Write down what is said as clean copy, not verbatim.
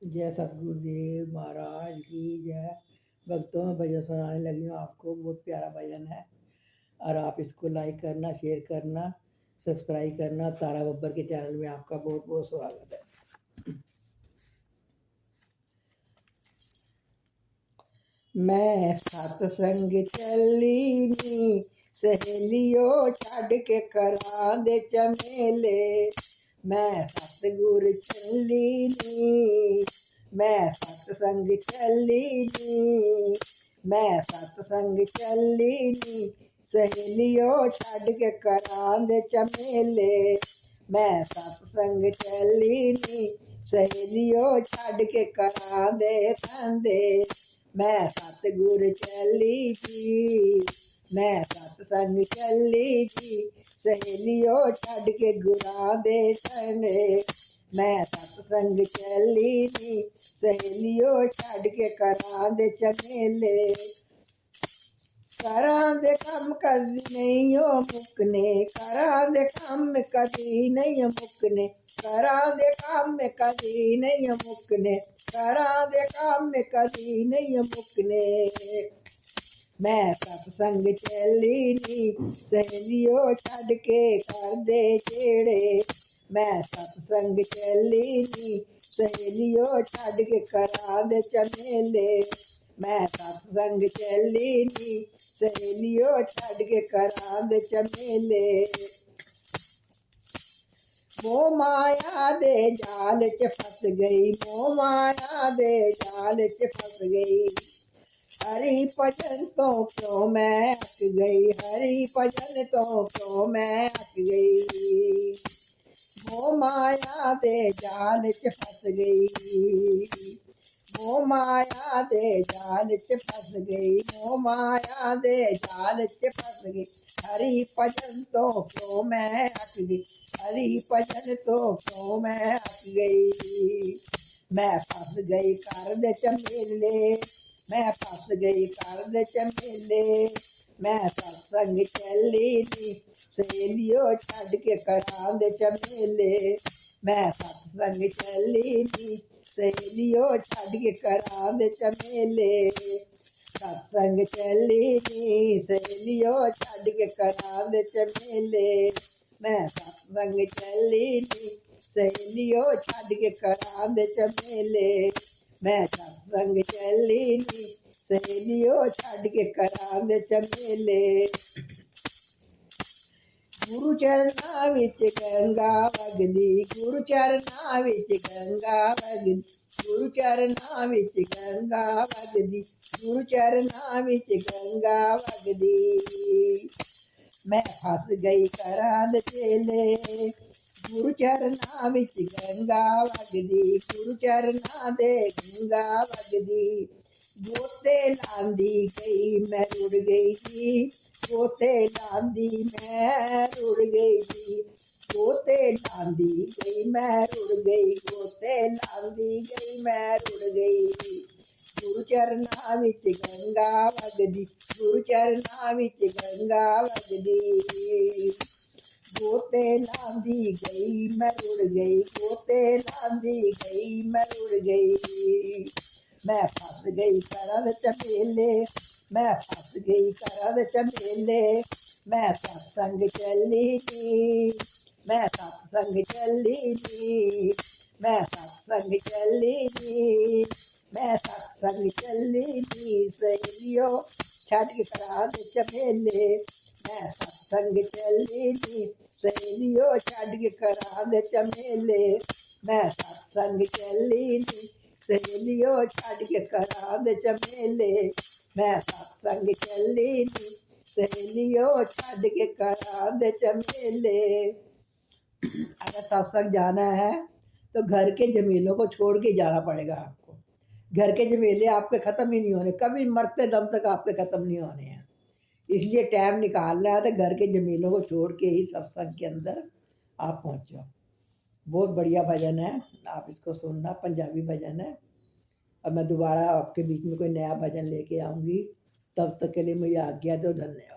जय सतगुरुदेव महाराज की जय। भक्तों में भजन सुनाने लगी हूँ आपको। बहुत प्यारा भजन है और आप इसको लाइक करना, शेयर करना, सब्सक्राइब करना। तारा बब्बर के चैनल में आपका बहुत बहुत स्वागत है। मैं सतसंग चली नी सहेलियों छड़ के करा दे चमेले। मैं सतगुर चली नी, मैं सतसंग चली नी, मैं सतसंग चली नी सहेलियों छड़ के करा दे चमेले। मैं सतसंग चली नी सहेलियों छड़ के करा दे धंधे। मैं सतगुर चली जी, मैं सतसंग चली जी सहेलियों छड़ के गुरा दे सने। मैं सतसंग चली जी सहेलियों छड़ के करा दे चमेले। करा दे कम कदी नहीं हो मुकने, करा दे कम कदी नहीं मुकने, करा दे कम कदी नहीं मुकने, करा दे कम कदी नहीं मुकने। मैं सतसंग चली नी सहेलियों छड़ के कर दे छेड़े। मैं सतसंग चली नी सहेलियों छड़ के करा दे चमेले। मैं सतसंग चली नी सहेलियों छड़ के करा दे चमेले। मोह माया दे जाल च फस गई, मोह माया दे जाल च फस गई। हरि भजन तो क्यों मैं अक गई, हरि भजन तो क्यों मैं अक गई। मोह माया दे जाल च फस गई, मोह माया दे जाल च फस गई, मोह माया दे जाल च फस गई। हरि भजन तो क्यों मैं अक गई, हरि भजन तो क्यों मैं अक गई। मैं फस गई कर दे चमेले, मैं फस गई कर दे चमेले। मैं सत्संग चली नी सहेलियों छड़ के करा दे चमेले। मैं सत्संग चली नी सहेलियों छड़ के करा दे चमेले। सत्संग चली नी सहेलियों छड़ के करा दे चमेले। मैं सत्संग चली नी सहेलियों छड़ के करा दे चमेले। मैं सत्संग चली नी सहेलियों छड़ के करा दे चमेले। गुरु चरना विच गंगा वगदी, गुरु चरना विच गंगा वगदी, गुरु चरना विच गंगा वगदी, गुरु चरना विच गंगा वगदी। मैं फस गई करा दे चेले, गुरु चरना विच गंगा वगदी, गुरु चरना दे गंगा वगदी। गोते लांदी गई मैं रुड़ गई जी, गोते लांदी मैं रुड़ गई जी, गोते लांदी गई मैं रुड़ गई, गोते लांदी गई मैं रुड़ गई। गुरु चरना विच गंगा वगदी, गुरु चरना विच गंगा वगदी। गोते लांदी गई मैं रुड़ गई, गोते लांदी गई मैं रुड़ गई। मैं फस गई करद चमेले, मैं फस गई करद चमेले। मैं सत्संग चली नी, मैं सत्संग चली नी, मैं सत्संग चली नी, मैं सत्संग चली नी सहेलियों छड़ के करा दे चमेले। मैं सत्संग चली नी सहेलियों छड़ के करा दे चमेले। मैं सत्संग चली नी सहेलियों छड़ के करा दे चमेले। मैं सत्संग चली नी सहेलियों छड़ के करा दे चमेले। अगर सत्संग जाना है तो घर के झमेलों को छोड़ के जाना पड़ेगा आपको। घर के झमेले आपके ख़त्म ही नहीं होने, कभी मरते दम तक आपके ख़त्म नहीं होने हैं। इसलिए टाइम निकालना है तो घर के झमेलों को छोड़ के ही सत्संग के अंदर आप पहुँचो। बहुत बढ़िया भजन है, आप इसको सुनना। पंजाबी भजन है। अब मैं दोबारा आपके बीच में कोई नया भजन लेके आऊँगी। तब तक के लिए मुझे आज्ञा दो। धन्यवाद।